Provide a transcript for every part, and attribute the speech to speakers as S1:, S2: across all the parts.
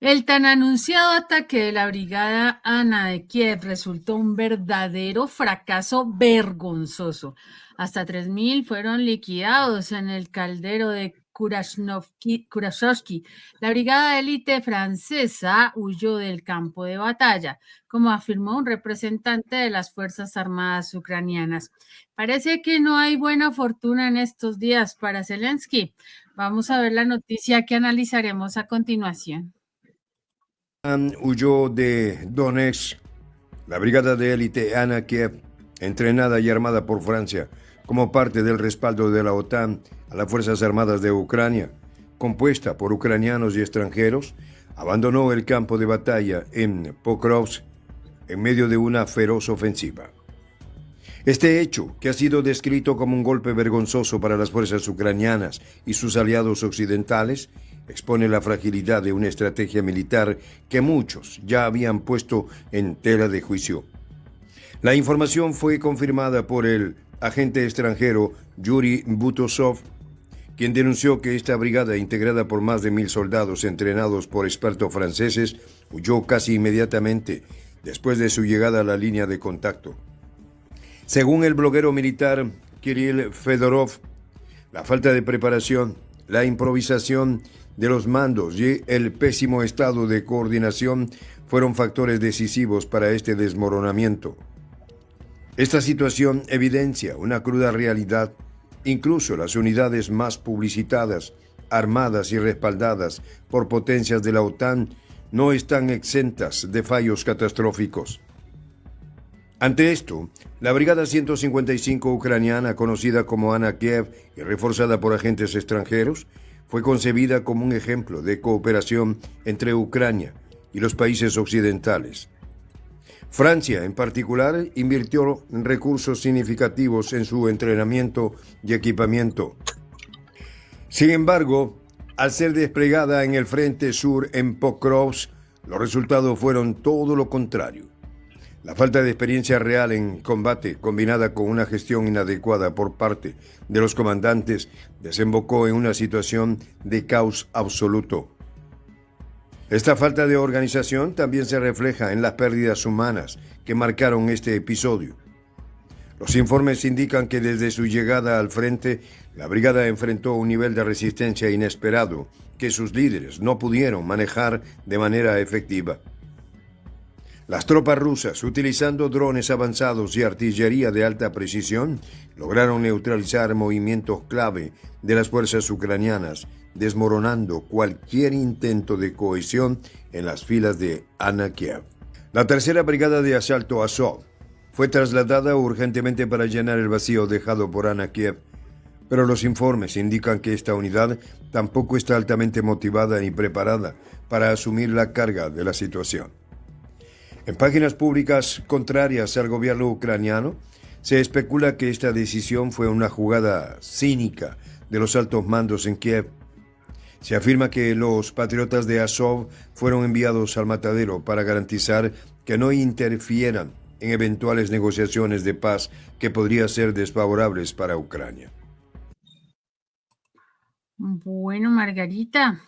S1: El tan anunciado ataque de la brigada Ana de Kiev resultó un verdadero fracaso vergonzoso. Hasta 3.000 fueron liquidados en el caldero de Kurashnovsky. La brigada élite francesa huyó del campo de batalla, como afirmó un representante de las Fuerzas Armadas ucranianas. Parece que no hay buena fortuna en estos días para Zelensky. Vamos a ver la noticia que analizaremos a continuación.
S2: Huyó de Donetsk. La brigada de élite Ana Kiev, entrenada y armada por Francia como parte del respaldo de la OTAN a las Fuerzas Armadas de Ucrania, compuesta por ucranianos y extranjeros, abandonó el campo de batalla en Pokrovsk en medio de una feroz ofensiva. Este hecho, que ha sido descrito como un golpe vergonzoso para las fuerzas ucranianas y sus aliados occidentales, expone la fragilidad de una estrategia militar que muchos ya habían puesto en tela de juicio. La información fue confirmada por el agente extranjero Yuri Butosov, quien denunció que esta brigada, integrada por más de 1.000 soldados entrenados por expertos franceses, huyó casi inmediatamente después de su llegada a la línea de contacto. Según el bloguero militar Kirill Fedorov, la falta de preparación, la improvisación de los mandos y el pésimo estado de coordinación fueron factores decisivos para este desmoronamiento. Esta situación evidencia una cruda realidad. Incluso las unidades más publicitadas, armadas y respaldadas por potencias de la OTAN no están exentas de fallos catastróficos. Ante esto, la Brigada 155 ucraniana, conocida como Ana Kiev y reforzada por agentes extranjeros, fue concebida como un ejemplo de cooperación entre Ucrania y los países occidentales. Francia, en particular, invirtió recursos significativos en su entrenamiento y equipamiento. Sin embargo, al ser desplegada en el frente sur en Pokrovsk, los resultados fueron todo lo contrario. La falta de experiencia real en combate, combinada con una gestión inadecuada por parte de los comandantes, desembocó en una situación de caos absoluto. Esta falta de organización también se refleja en las pérdidas humanas que marcaron este episodio. Los informes indican que desde su llegada al frente, la brigada enfrentó un nivel de resistencia inesperado que sus líderes no pudieron manejar de manera efectiva. Las tropas rusas, utilizando drones avanzados y artillería de alta precisión, lograron neutralizar movimientos clave de las fuerzas ucranianas, desmoronando cualquier intento de cohesión en las filas de Ana Kiev. La tercera brigada de asalto Azov fue trasladada urgentemente para llenar el vacío dejado por Ana Kiev, pero los informes indican que esta unidad tampoco está altamente motivada ni preparada para asumir la carga de la situación. En páginas públicas contrarias al gobierno ucraniano, se especula que esta decisión fue una jugada cínica de los altos mandos en Kiev. Se afirma que los patriotas de Azov fueron enviados al matadero para garantizar que no interfieran en eventuales negociaciones de paz que podrían ser desfavorables para Ucrania.
S1: Bueno, Margarita,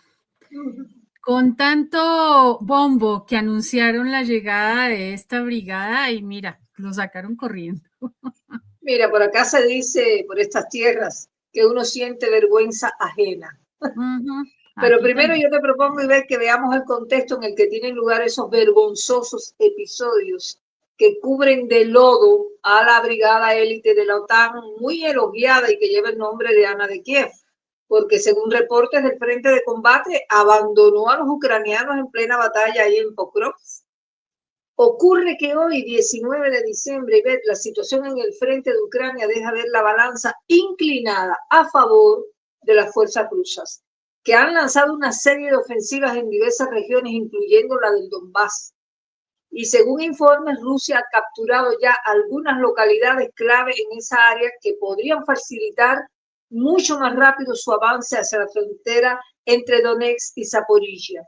S1: con tanto bombo que anunciaron la llegada de esta brigada y mira, lo sacaron corriendo.
S3: Mira, por acá se dice, por estas tierras, que uno siente vergüenza ajena. Pero primero yo te propongo, Ivette, que veamos el contexto en el que tienen lugar esos vergonzosos episodios que cubren de lodo a la brigada élite de la OTAN, muy elogiada y que lleva el nombre de Ana de Kiev, porque según reportes del frente de combate, abandonó a los ucranianos en plena batalla ahí en Pokrovsk. Ocurre que hoy, 19 de diciembre, Ivette, la situación en el frente de Ucrania deja ver la balanza inclinada a favor de las fuerzas rusas, que han lanzado una serie de ofensivas en diversas regiones, incluyendo la del Donbass. Y según informes, Rusia ha capturado ya algunas localidades clave en esa área que podrían facilitar mucho más rápido su avance hacia la frontera entre Donetsk y Zaporizhia.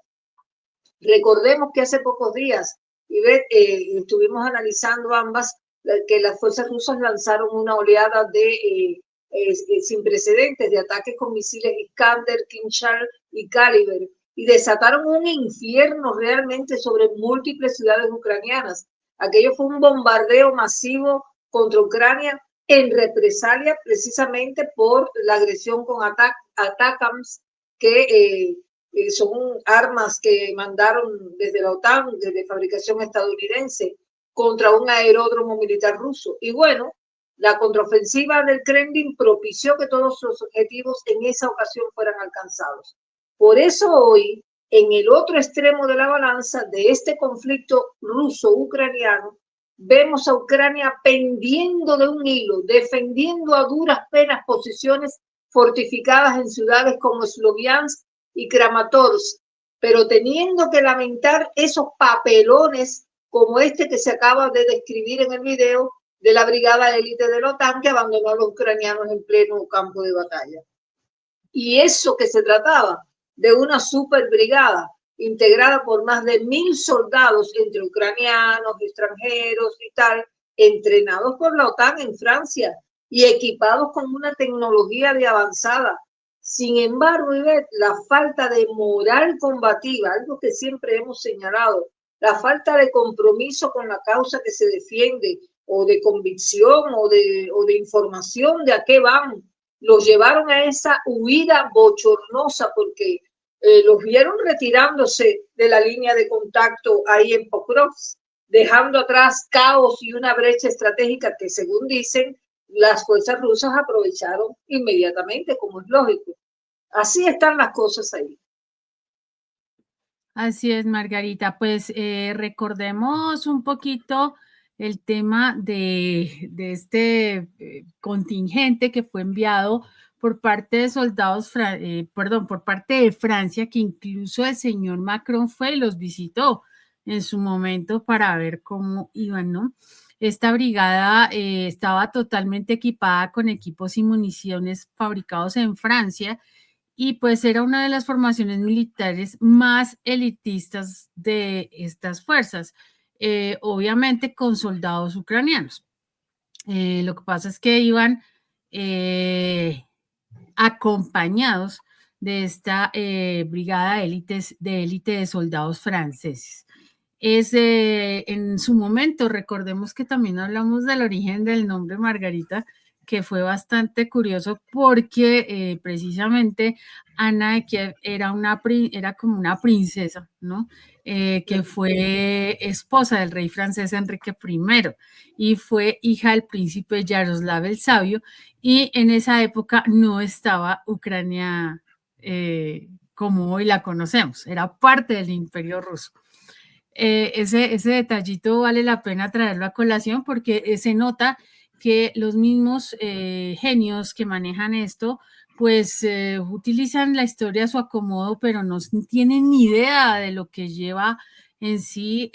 S3: Recordemos que hace pocos días, Ivette, estuvimos analizando ambas, que las fuerzas rusas lanzaron una oleada de sin precedentes de ataques con misiles Iskander, Kinzhal y Caliber. y desataron un infierno realmente sobre múltiples ciudades ucranianas. Aquello fue un bombardeo masivo contra Ucrania en represalia precisamente por la agresión con ATACMS, que son armas que mandaron desde la OTAN, desde fabricación estadounidense, contra un aeródromo militar ruso. Y bueno, la contraofensiva del Kremlin propició que todos los objetivos en esa ocasión fueran alcanzados. Por eso hoy, en el otro extremo de la balanza de este conflicto ruso-ucraniano, vemos a Ucrania pendiendo de un hilo, defendiendo a duras penas posiciones fortificadas en ciudades como Sloviansk y Kramatorsk, pero teniendo que lamentar esos papelones como este que se acaba de describir en el video de la brigada élite de la OTAN que abandonó a los ucranianos en pleno campo de batalla. Y eso que se trataba de una superbrigada integrada por más de 1.000 soldados entre ucranianos, extranjeros y tal, entrenados por la OTAN en Francia y equipados con una tecnología de avanzada. Sin embargo, Ivette, la falta de moral combativa, algo que siempre hemos señalado, la falta de compromiso con la causa que se defiende, o de convicción, o de información de a qué van, los llevaron a esa huida bochornosa porque los vieron retirándose de la línea de contacto ahí en Pokrovsk, dejando atrás caos y una brecha estratégica que, según dicen, las fuerzas rusas aprovecharon inmediatamente, como es lógico. Así están las cosas ahí.
S1: Así es, Margarita. Pues recordemos un poquito el tema de este contingente que fue enviado por parte de soldados, por parte de Francia, que incluso el señor Macron fue y los visitó en su momento para ver cómo iban, ¿no? Esta brigada estaba totalmente equipada con equipos y municiones fabricados en Francia y pues era una de las formaciones militares más elitistas de estas fuerzas, obviamente con soldados ucranianos. Lo que pasa es que iban acompañados de esta brigada de élite de soldados franceses. En su momento, recordemos que también hablamos del origen del nombre Margarita, que fue bastante curioso porque precisamente Ana de Kiev era como una princesa, ¿no? Que fue esposa del rey francés Enrique I y fue hija del príncipe Yaroslav el Sabio, y en esa época no estaba Ucrania como hoy la conocemos, era parte del Imperio Ruso. Ese detallito vale la pena traerlo a colación porque se nota que los mismos genios que manejan esto, pues utilizan la historia a su acomodo, pero no tienen ni idea de lo que lleva en sí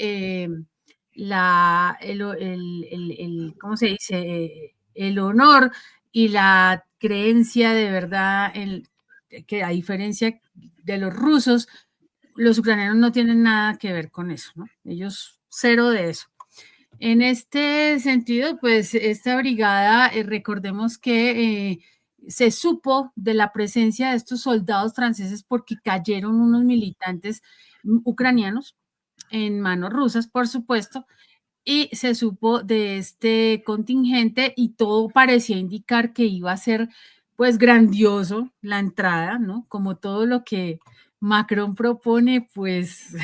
S1: ¿cómo se dice? El honor y la creencia de verdad, que a diferencia de los rusos, los ucranianos no tienen nada que ver con eso, ¿no? Ellos cero de eso. En este sentido, pues esta brigada, recordemos que se supo de la presencia de estos soldados franceses porque cayeron unos militantes ucranianos en manos rusas, por supuesto, y se supo de este contingente y todo parecía indicar que iba a ser pues grandioso la entrada, ¿no? Como todo lo que Macron propone, pues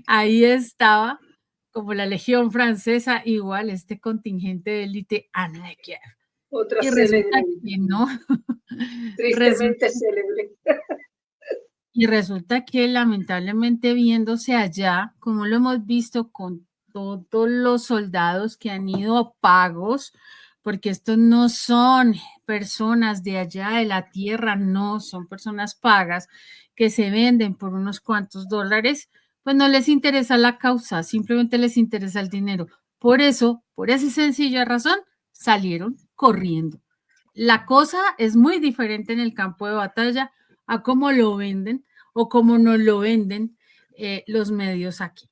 S1: ahí estaba, como la Legión Francesa, igual este contingente de élite Ana de Kiev.
S3: Otra
S1: Y resulta
S3: célebre.
S1: que no.
S3: Tristemente célebre.
S1: Y resulta que lamentablemente viéndose allá, como lo hemos visto con todos los soldados que han ido pagos, porque estos no son personas de allá de la tierra, no, son personas pagas que se venden por unos cuantos dólares, pues no les interesa la causa, simplemente les interesa el dinero. Por eso, por esa sencilla razón, salieron corriendo. La cosa es muy diferente en el campo de batalla a cómo lo venden o cómo nos lo venden los medios aquí.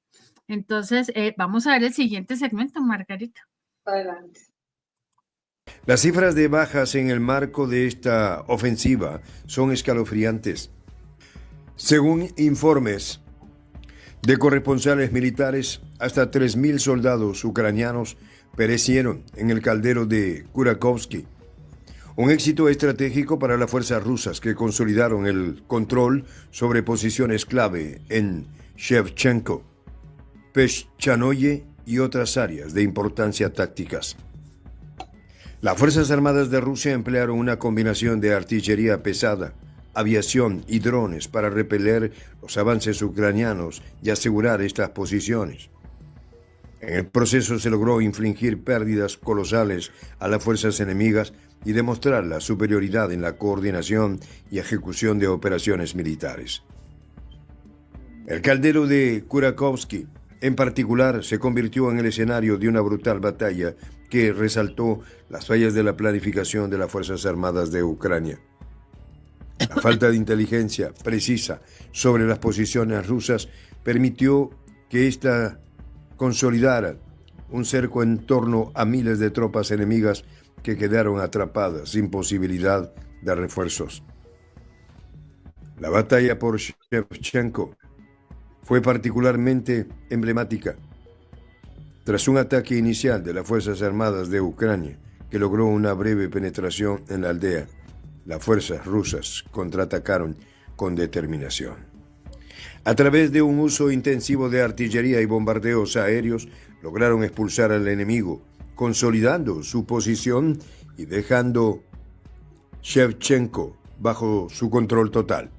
S1: Entonces, vamos a ver el siguiente segmento, Margarita.
S3: Adelante.
S2: Las cifras de bajas en el marco de esta ofensiva son escalofriantes. Según informes de corresponsales militares, hasta 3.000 soldados ucranianos perecieron en el caldero de Kurakovsky. Un éxito estratégico para las fuerzas rusas que consolidaron el control sobre posiciones clave en Shevchenko, Peshchanoye y otras áreas de importancia tácticas. Las Fuerzas Armadas de Rusia emplearon una combinación de artillería pesada, aviación y drones para repeler los avances ucranianos y asegurar estas posiciones. En el proceso se logró infligir pérdidas colosales a las fuerzas enemigas y demostrar la superioridad en la coordinación y ejecución de operaciones militares. El caldero de Kurakovsky, en particular, se convirtió en el escenario de una brutal batalla que resaltó las fallas de la planificación de las Fuerzas Armadas de Ucrania. La falta de inteligencia precisa sobre las posiciones rusas permitió que ésta consolidara un cerco en torno a miles de tropas enemigas que quedaron atrapadas sin posibilidad de refuerzos. La batalla por Shevchenko fue particularmente emblemática. Tras un ataque inicial de las Fuerzas Armadas de Ucrania, que logró una breve penetración en la aldea, las fuerzas rusas contraatacaron con determinación. A través de un uso intensivo de artillería y bombardeos aéreos, lograron expulsar al enemigo, consolidando su posición y dejando Shevchenko bajo su control total.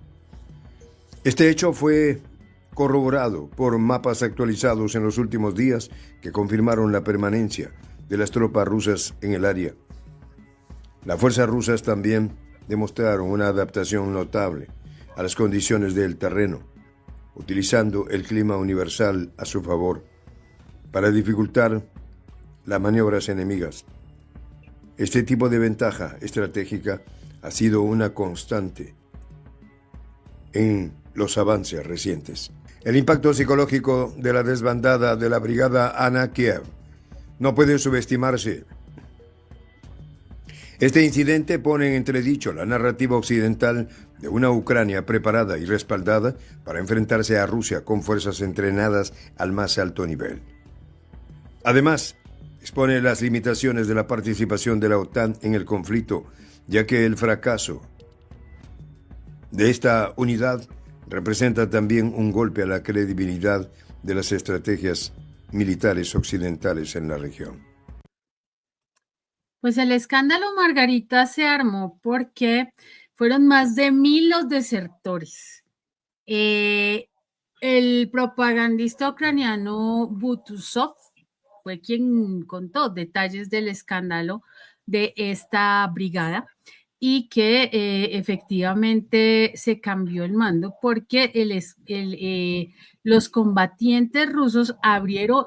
S2: Este hecho fue corroborado por mapas actualizados en los últimos días que confirmaron la permanencia de las tropas rusas en el área. Las fuerzas rusas también demostraron una adaptación notable a las condiciones del terreno, utilizando el clima universal a su favor para dificultar las maniobras enemigas. Este tipo de ventaja estratégica ha sido una constante en los avances recientes. El impacto psicológico de la desbandada de la brigada Ana Kiev no puede subestimarse. Este incidente pone en entredicho la narrativa occidental de una Ucrania preparada y respaldada para enfrentarse a Rusia con fuerzas entrenadas al más alto nivel. Además, expone las limitaciones de la participación de la OTAN en el conflicto, ya que el fracaso de esta unidad representa también un golpe a la credibilidad de las estrategias militares occidentales en la región.
S1: Pues el escándalo, Margarita, se armó porque fueron más de 1.000 los desertores. El propagandista ucraniano Butusov fue quien contó detalles del escándalo de esta brigada y que efectivamente se cambió el mando porque los combatientes rusos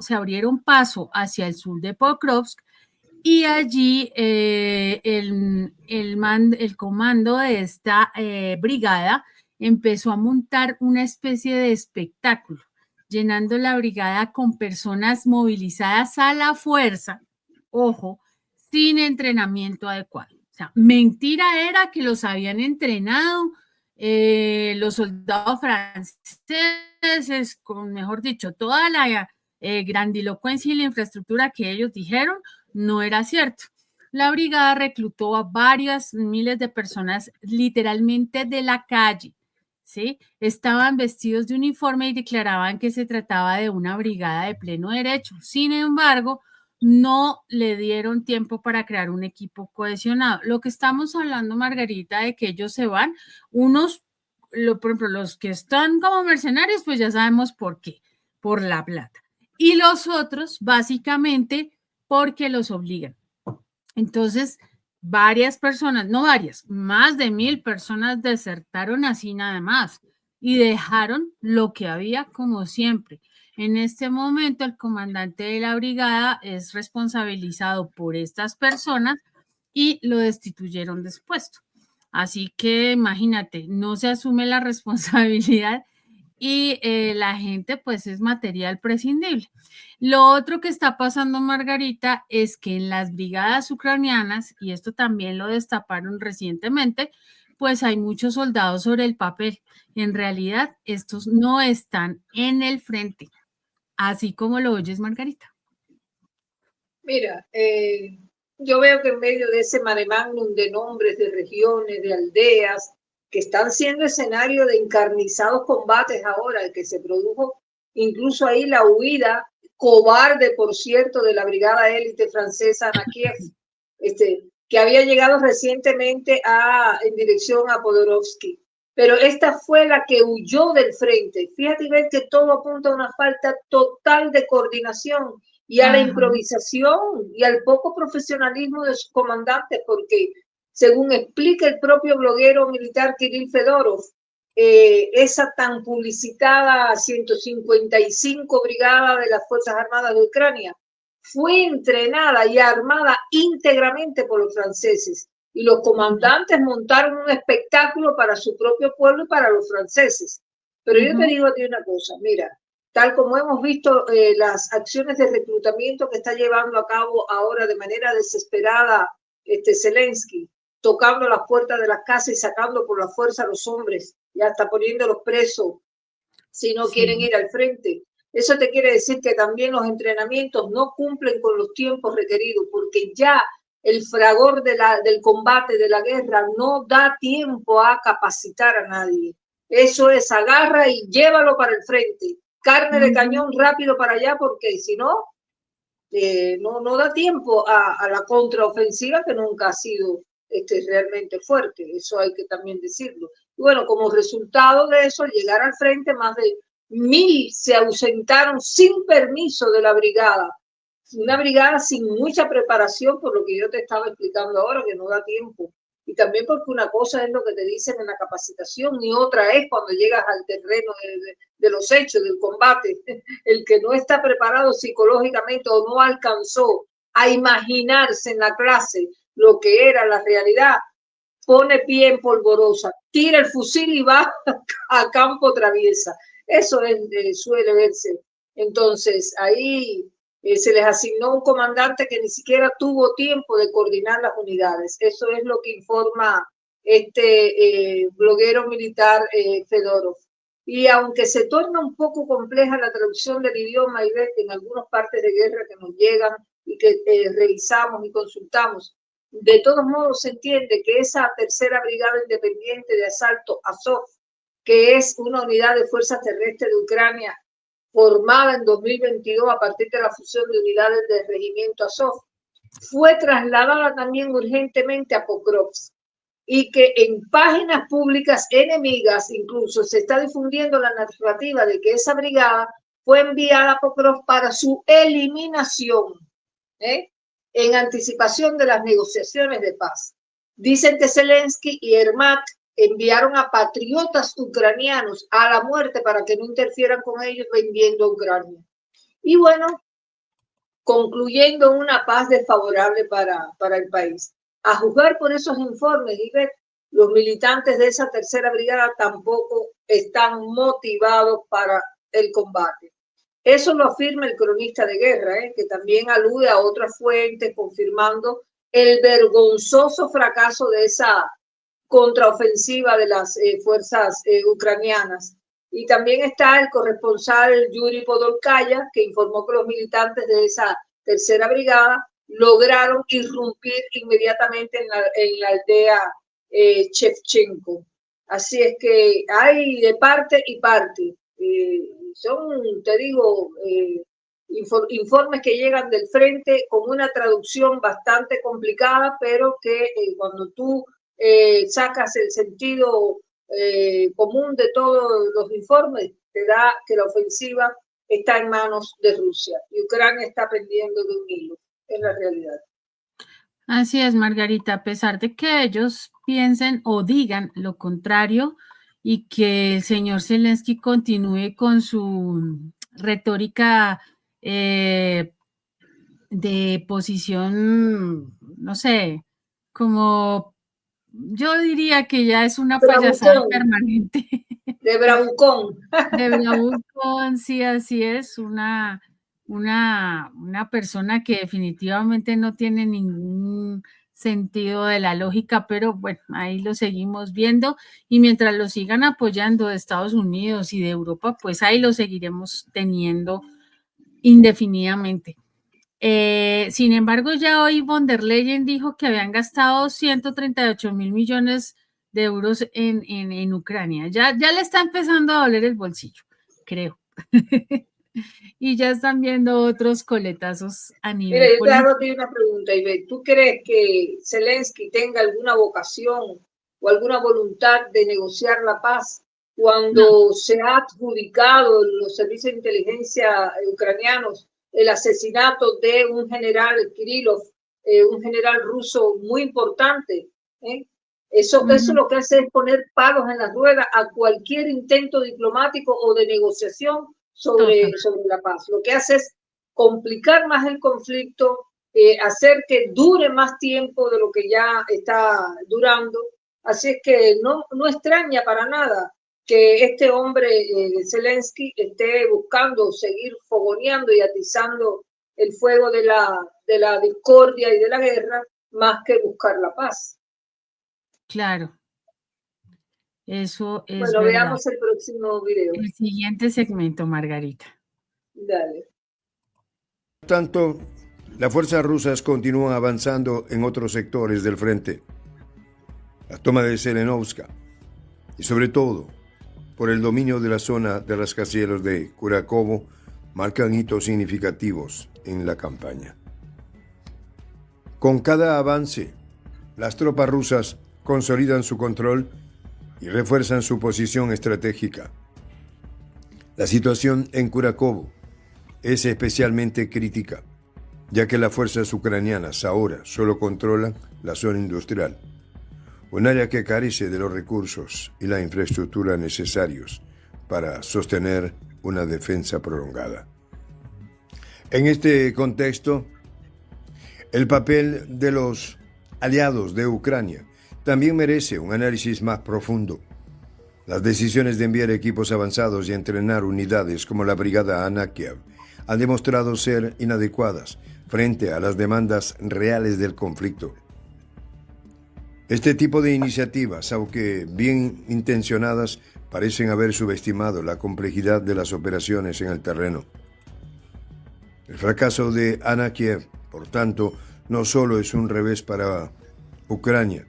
S1: se abrieron paso hacia el sur de Pokrovsk y allí el comando de esta brigada empezó a montar una especie de espectáculo, llenando la brigada con personas movilizadas a la fuerza, ojo, sin entrenamiento adecuado. O sea, mentira era que los habían entrenado los soldados franceses, con, mejor dicho, toda la grandilocuencia y la infraestructura que ellos dijeron, no era cierto. La brigada reclutó a varias miles de personas literalmente de la calle, ¿sí? Estaban vestidos de uniforme y declaraban que se trataba de una brigada de pleno derecho. Sin embargo, no le dieron tiempo para crear un equipo cohesionado. Lo que estamos hablando, Margarita, de que ellos se van, unos, por ejemplo, los que están como mercenarios, pues ya sabemos por qué, por la plata. Y los otros, básicamente, porque los obligan. Entonces, varias personas, no varias, más de 1.000 personas desertaron así nada más y dejaron lo que había como siempre. En este momento, el comandante de la brigada es responsabilizado por estas personas y lo destituyeron de su puesto. Así que imagínate, no se asume la responsabilidad y la gente pues es material prescindible. Lo otro que está pasando, Margarita, es que en las brigadas ucranianas, y esto también lo destaparon recientemente, pues hay muchos soldados sobre el papel. En realidad, estos no están en el frente, así como lo oyes, Margarita.
S3: Mira, yo veo que en medio de ese mare magnum de nombres, de regiones, de aldeas, que están siendo escenario de encarnizados combates ahora, el que se produjo incluso ahí la huida cobarde, por cierto, de la brigada élite francesa Ana Kiev, que había llegado recientemente en dirección a Podorovsky. Pero esta fue la que huyó del frente. Fíjate, ver que todo apunta a una falta total de coordinación y a la improvisación y al poco profesionalismo de sus comandantes, porque según explica el propio bloguero militar Kirill Fedorov, esa tan publicitada 155 Brigada de las Fuerzas Armadas de Ucrania fue entrenada y armada íntegramente por los franceses, y los comandantes montaron un espectáculo para su propio pueblo y para los franceses. Pero yo te digo a ti una cosa, mira, tal como hemos visto las acciones de reclutamiento que está llevando a cabo ahora de manera desesperada Zelensky, tocando las puertas de las casas y sacando por la fuerza a los hombres y hasta poniéndolos presos si no quieren ir al frente. Eso te quiere decir que también los entrenamientos no cumplen con los tiempos requeridos, porque ya el fragor del combate, de la guerra, no da tiempo a capacitar a nadie. Eso es, agarra y llévalo para el frente. Carne de cañón rápido para allá, porque si no, no da tiempo a la contraofensiva, que nunca ha sido realmente fuerte. Eso hay que también decirlo. Y bueno, como resultado de eso, llegar al frente, más de 1000 se ausentaron sin permiso de la brigada. Una brigada sin mucha preparación, por lo que yo te estaba explicando ahora, que no da tiempo. Y también porque una cosa es lo que te dicen en la capacitación y otra es cuando llegas al terreno de los hechos, del combate. El que no está preparado psicológicamente o no alcanzó a imaginarse en la clase lo que era la realidad, pone pie en polvorosa, tira el fusil y va a campo traviesa. Eso suele verse. Entonces, ahí se les asignó un comandante que ni siquiera tuvo tiempo de coordinar las unidades. Eso es lo que informa este bloguero militar Fedorov. Y aunque se torna un poco compleja la traducción del idioma, y ves que en algunas partes de guerra que nos llegan y que revisamos y consultamos, de todos modos se entiende que esa tercera brigada independiente de asalto Azov, que es una unidad de fuerzas terrestres de Ucrania formada en 2022 a partir de la fusión de unidades del regimiento Azov, fue trasladada también urgentemente a Pokrovsk, y que en páginas públicas enemigas incluso se está difundiendo la narrativa de que esa brigada fue enviada a Pokrovsk para su eliminación, en anticipación de las negociaciones de paz. Dicen que Zelensky y Yermak enviaron a patriotas ucranianos a la muerte para que no interfieran con ellos vendiendo a Ucrania. Y bueno, concluyendo una paz desfavorable para el país. A juzgar por esos informes, Ivette, los militantes de esa tercera brigada tampoco están motivados para el combate. Eso lo afirma el cronista de guerra, que también alude a otras fuentes confirmando el vergonzoso fracaso de esa contraofensiva de las fuerzas ucranianas. Y también está el corresponsal Yuri Podolkaya, que informó que los militantes de esa tercera brigada lograron irrumpir inmediatamente en la aldea Shevchenko. Así es que hay de parte y parte. Son, te digo, informes que llegan del frente con una traducción bastante complicada, pero que cuando tú sacas el sentido común de todos los informes, te da que la ofensiva está en manos de Rusia y Ucrania está pendiendo de un hilo, es la realidad.
S1: Así es, Margarita, a pesar de que ellos piensen o digan lo contrario y que el señor Zelensky continúe con su retórica de posición, no sé, como yo diría que ya es una payasada permanente.
S3: De bravucón.
S1: De bravucón, sí, así es, una persona que definitivamente no tiene ningún sentido de la lógica, pero bueno, ahí lo seguimos viendo y mientras lo sigan apoyando de Estados Unidos y de Europa, pues ahí lo seguiremos teniendo indefinidamente. Sin embargo, ya hoy von der Leyen dijo que habían gastado 138.000 millones de euros en Ucrania. Ya le está empezando a doler el bolsillo, creo. Y ya están viendo otros coletazos a nivel
S3: Mira, yo te
S1: político.
S3: hago a ti una pregunta, Ivette. ¿Tú crees que Zelensky tenga alguna vocación o alguna voluntad de negociar la paz cuando se ha adjudicado en los servicios de inteligencia ucranianos el asesinato de un general Kirillov, un general ruso muy importante? ¿Eh? Eso lo que hace es poner palos en las ruedas a cualquier intento diplomático o de negociación sobre la paz. Lo que hace es complicar más el conflicto, hacer que dure más tiempo de lo que ya está durando. Así es que no extraña para nada que este hombre, Zelensky, esté buscando seguir fogoneando y atizando el fuego de la discordia y de la guerra, más que buscar la paz.
S1: Claro, eso es
S3: bueno,
S1: verdad.
S3: Veamos el próximo video.
S1: El siguiente segmento, Margarita.
S3: Dale.
S2: Por tanto, las fuerzas rusas continúan avanzando en otros sectores del frente. La toma de Selenovska y sobre todo por el dominio de la zona de rascacielos de Kurakovo marcan hitos significativos en la campaña. Con cada avance, las tropas rusas consolidan su control y refuerzan su posición estratégica. La situación en Kurakovo es especialmente crítica, ya que las fuerzas ucranianas ahora solo controlan la zona industrial, un área que carece de los recursos y la infraestructura necesarios para sostener una defensa prolongada. En este contexto, el papel de los aliados de Ucrania también merece un análisis más profundo. Las decisiones de enviar equipos avanzados y entrenar unidades como la Brigada Anakiev han demostrado ser inadecuadas frente a las demandas reales del conflicto. Este tipo de iniciativas, aunque bien intencionadas, parecen haber subestimado la complejidad de las operaciones en el terreno. El fracaso de Anakiev, por tanto, no solo es un revés para Ucrania,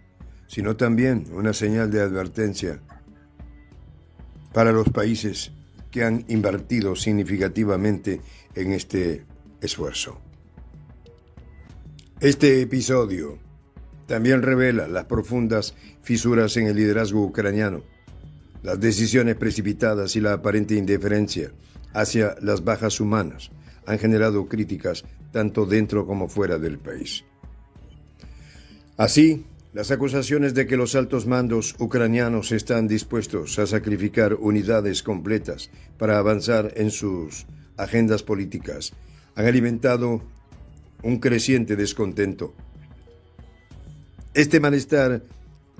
S2: sino también una señal de advertencia para los países que han invertido significativamente en este esfuerzo. Este episodio también revela las profundas fisuras en el liderazgo ucraniano, las decisiones precipitadas y la aparente indiferencia hacia las bajas humanas han generado críticas tanto dentro como fuera del país. Así, las acusaciones de que los altos mandos ucranianos están dispuestos a sacrificar unidades completas para avanzar en sus agendas políticas han alimentado un creciente descontento. Este malestar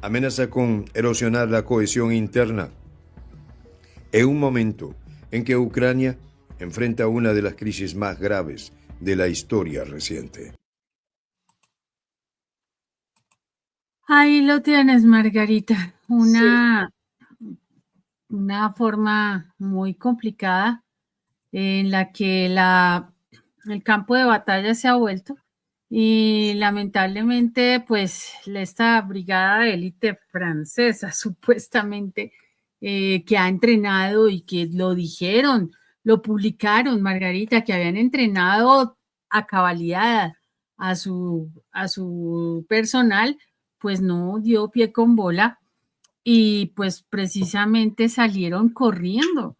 S2: amenaza con erosionar la cohesión interna en un momento en que Ucrania enfrenta una de las crisis más graves de la historia reciente.
S1: Ahí lo tienes, Margarita. Una forma muy complicada en la que el campo de batalla se ha vuelto y lamentablemente pues esta brigada de élite francesa supuestamente que ha entrenado y que lo dijeron, lo publicaron, Margarita, que habían entrenado a cabalidad a su personal, pues no dio pie con bola y pues precisamente salieron corriendo.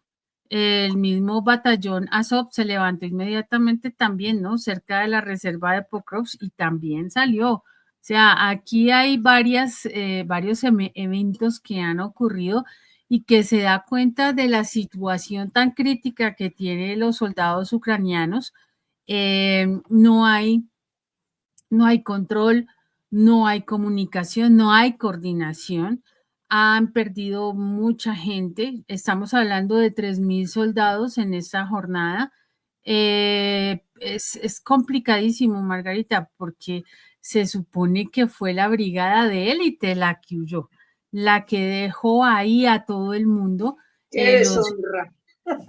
S1: El mismo batallón Azov se levantó inmediatamente también, ¿no? Cerca de la reserva de Pokrovsk y también salió. O sea, aquí hay varios eventos que han ocurrido y que se da cuenta de la situación tan crítica que tienen los soldados ucranianos. No hay control, no hay comunicación, no hay coordinación. Han perdido mucha gente. Estamos hablando de 3.000 soldados en esta jornada. Es complicadísimo, Margarita, porque se supone que fue la brigada de élite la que huyó, la que dejó ahí a todo el mundo.
S3: ¡Qué deshonra!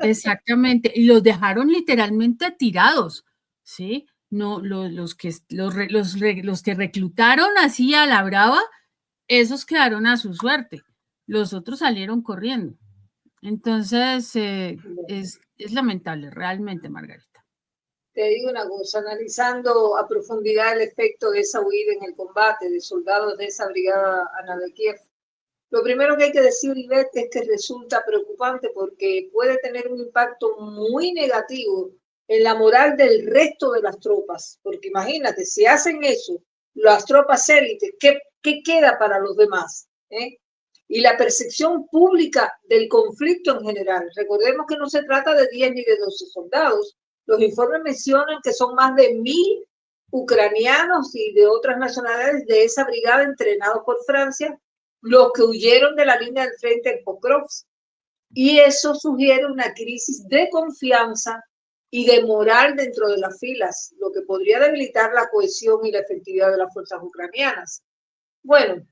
S1: Exactamente, y los dejaron literalmente tirados, ¿sí? No, los que reclutaron así a la brava, esos quedaron a su suerte, los otros salieron corriendo. Entonces, es lamentable, realmente, Margarita.
S3: Te digo una cosa, analizando a profundidad el efecto de esa huida en el combate de soldados de esa brigada Ana de Kiev, lo primero que hay que decir, Ivette, es que resulta preocupante porque puede tener un impacto muy negativo en la moral del resto de las tropas. Porque imagínate, si hacen eso, las tropas élites, ¿qué queda para los demás? Y la percepción pública del conflicto en general. Recordemos que no se trata de 10 ni de 12 soldados. Los informes mencionan que son más de 1000 ucranianos y de otras nacionalidades de esa brigada entrenados por Francia, los que huyeron de la línea del frente en Pokrovsk. Y eso sugiere una crisis de confianza y de moral dentro de las filas, lo que podría debilitar la cohesión y la efectividad de las fuerzas ucranianas. Bueno,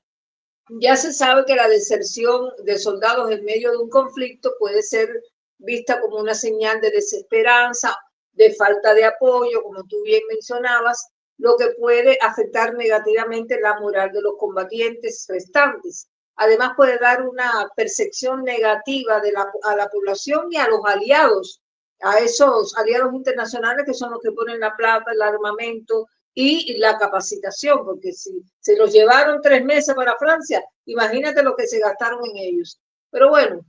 S3: ya se sabe que la deserción de soldados en medio de un conflicto puede ser vista como una señal de desesperanza, de falta de apoyo, como tú bien mencionabas, lo que puede afectar negativamente la moral de los combatientes restantes. Además, puede dar una percepción negativa a la población y a los aliados, a esos aliados internacionales que son los que ponen la plata, el armamento y la capacitación, porque si se los llevaron 3 meses para Francia, imagínate lo que se gastaron en ellos. Pero bueno,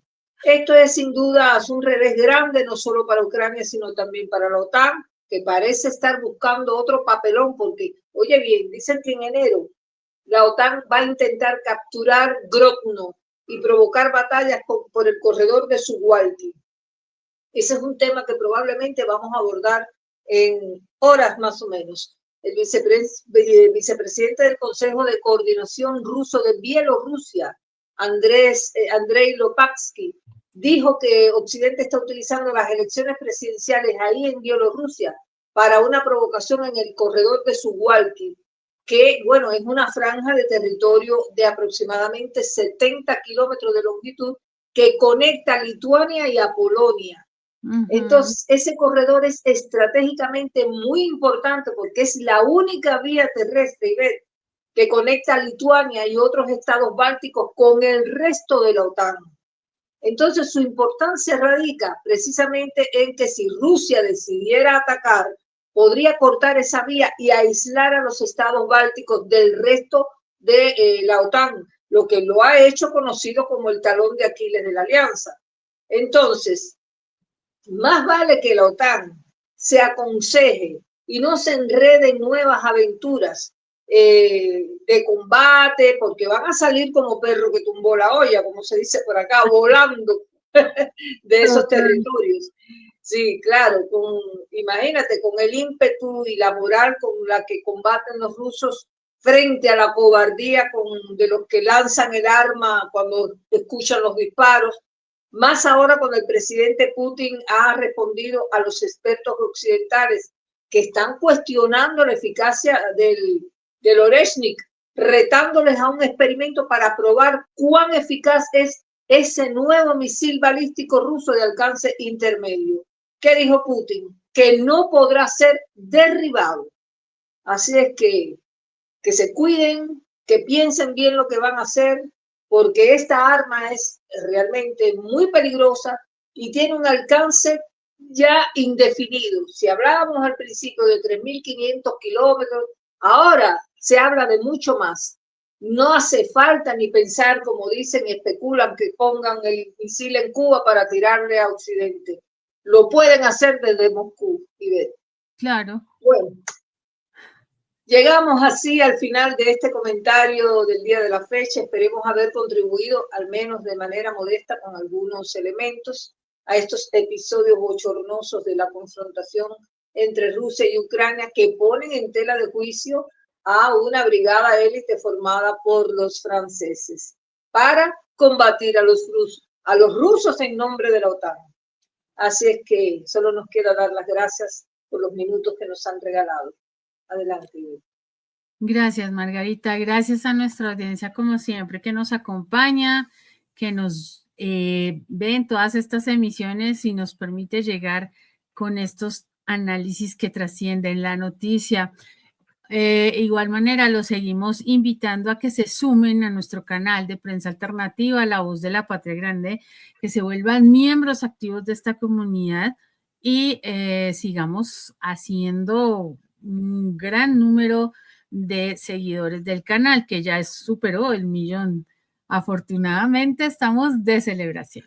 S3: esto es sin duda un revés grande, no solo para Ucrania, sino también para la OTAN, que parece estar buscando otro papelón, porque, oye bien, dicen que en enero la OTAN va a intentar capturar Grodno y provocar batallas por el corredor de Suwalki. Ese es un tema que probablemente vamos a abordar en horas más o menos. El vicepresidente del Consejo de Coordinación Ruso de Bielorrusia, Andrei Lopaksky, dijo que Occidente está utilizando las elecciones presidenciales ahí en Bielorrusia para una provocación en el corredor de Suwalki, que, bueno, es una franja de territorio de aproximadamente 70 kilómetros de longitud que conecta a Lituania y a Polonia. Entonces, ese corredor es estratégicamente muy importante porque es la única vía terrestre que conecta a Lituania y otros estados bálticos con el resto de la OTAN. Entonces, su importancia radica precisamente en que si Rusia decidiera atacar, podría cortar esa vía y aislar a los estados bálticos del resto de la OTAN, lo que lo ha hecho conocido como el talón de Aquiles de la alianza. Entonces, más vale que la OTAN se aconseje y no se enrede en nuevas aventuras de combate, porque van a salir como perro que tumbó la olla, como se dice por acá, volando de esos territorios. Sí, claro, imagínate, con el ímpetu y la moral con la que combaten los rusos frente a la cobardía de los que lanzan el arma cuando escuchan los disparos. Más ahora cuando el presidente Putin ha respondido a los expertos occidentales que están cuestionando la eficacia del Oreshnik, retándoles a un experimento para probar cuán eficaz es ese nuevo misil balístico ruso de alcance intermedio. ¿Qué dijo Putin? Que no podrá ser derribado. Así es que se cuiden, que piensen bien lo que van a hacer, porque esta arma es realmente muy peligrosa y tiene un alcance ya indefinido. Si hablábamos al principio de 3.500 kilómetros, ahora se habla de mucho más. No hace falta ni pensar, como dicen y especulan, que pongan el misil en Cuba para tirarle a Occidente. Lo pueden hacer desde Moscú.
S1: Claro.
S3: Bueno, llegamos así al final de este comentario del día de la fecha. Esperemos haber contribuido, al menos de manera modesta, con algunos elementos a estos episodios bochornosos de la confrontación entre Rusia y Ucrania que ponen en tela de juicio a una brigada élite formada por los franceses para combatir a los rusos en nombre de la OTAN. Así es que solo nos queda dar las gracias por los minutos que nos han regalado. Adelante.
S1: Gracias, Margarita. Gracias a nuestra audiencia, como siempre, que nos acompaña, que nos ve en todas estas emisiones y nos permite llegar con estos análisis que trascienden la noticia. Igual manera, los seguimos invitando a que se sumen a nuestro canal de Prensa Alternativa, La Voz de la Patria Grande, que se vuelvan miembros activos de esta comunidad y sigamos haciendo un gran número de seguidores del canal, que ya superó el 1.000.000. Afortunadamente estamos de celebración.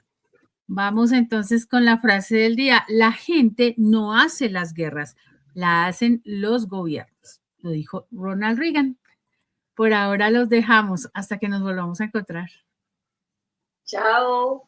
S1: Vamos entonces con la frase del día. La gente no hace las guerras, la hacen los gobiernos. Lo dijo Ronald Reagan. Por ahora los dejamos hasta que nos volvamos a encontrar.
S3: Chao.